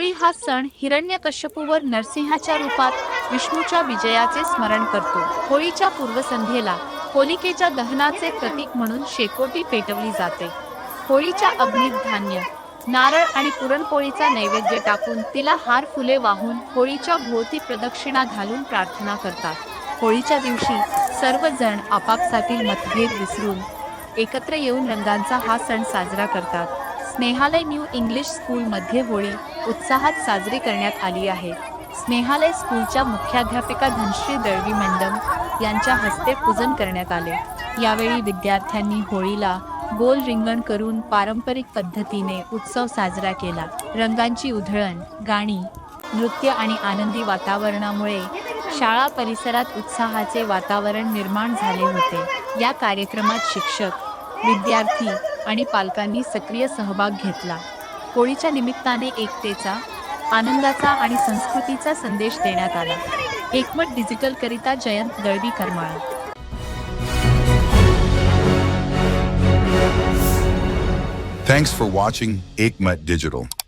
होळी हा सण हिरण्यकश्यपूवर नरसिंहाच्या रूपात विष्णूच्या विजयाचे स्मरण करतो. होळीच्या पूर्वसंध्येला होलिकेच्या दहनाचे प्रतीक म्हणून शेकोटी पेटवली जाते. होळीच्या अग्नीत धान्य, नारळ आणि पुरणपोळीचा नैवेद्य टाकून तिला हार फुले वाहून होळीच्या भोवती प्रदक्षिणा घालून प्रार्थना करतात. होळीच्या दिवशी सर्वजण आपापसातील मतभेद विसरून एकत्र येऊन रंगांचा हा सण साजरा करतात. स्नेहालय न्यू इंग्लिश स्कूलमध्ये होळी उत्साहात साजरी करण्यात आली आहे. स्नेहालय स्कूलच्या मुख्याध्यापिका धनश्री दळवी मंडम यांच्या हस्ते पूजन करण्यात आले. यावेळी विद्यार्थ्यांनी होळीला गोल रिंगण करून पारंपरिक पद्धतीने उत्सव साजरा केला. रंगांची उधळण, गाणी, नृत्य आणि आनंदी वातावरणामुळे शाळा परिसरात उत्साहाचे वातावरण निर्माण झाले होते. या कार्यक्रमात शिक्षक, विद्यार्थी आणि पालकांनी सक्रिय सहभाग घेतला. होळीच्या निमित्ताने एकतेचा, आनंदाचा आणि संस्कृतीचा संदेश देण्यात आला. एकमत डिजिटल करिता Jayant Dalvi Karmala. Thanks for watching Ekmat Digital.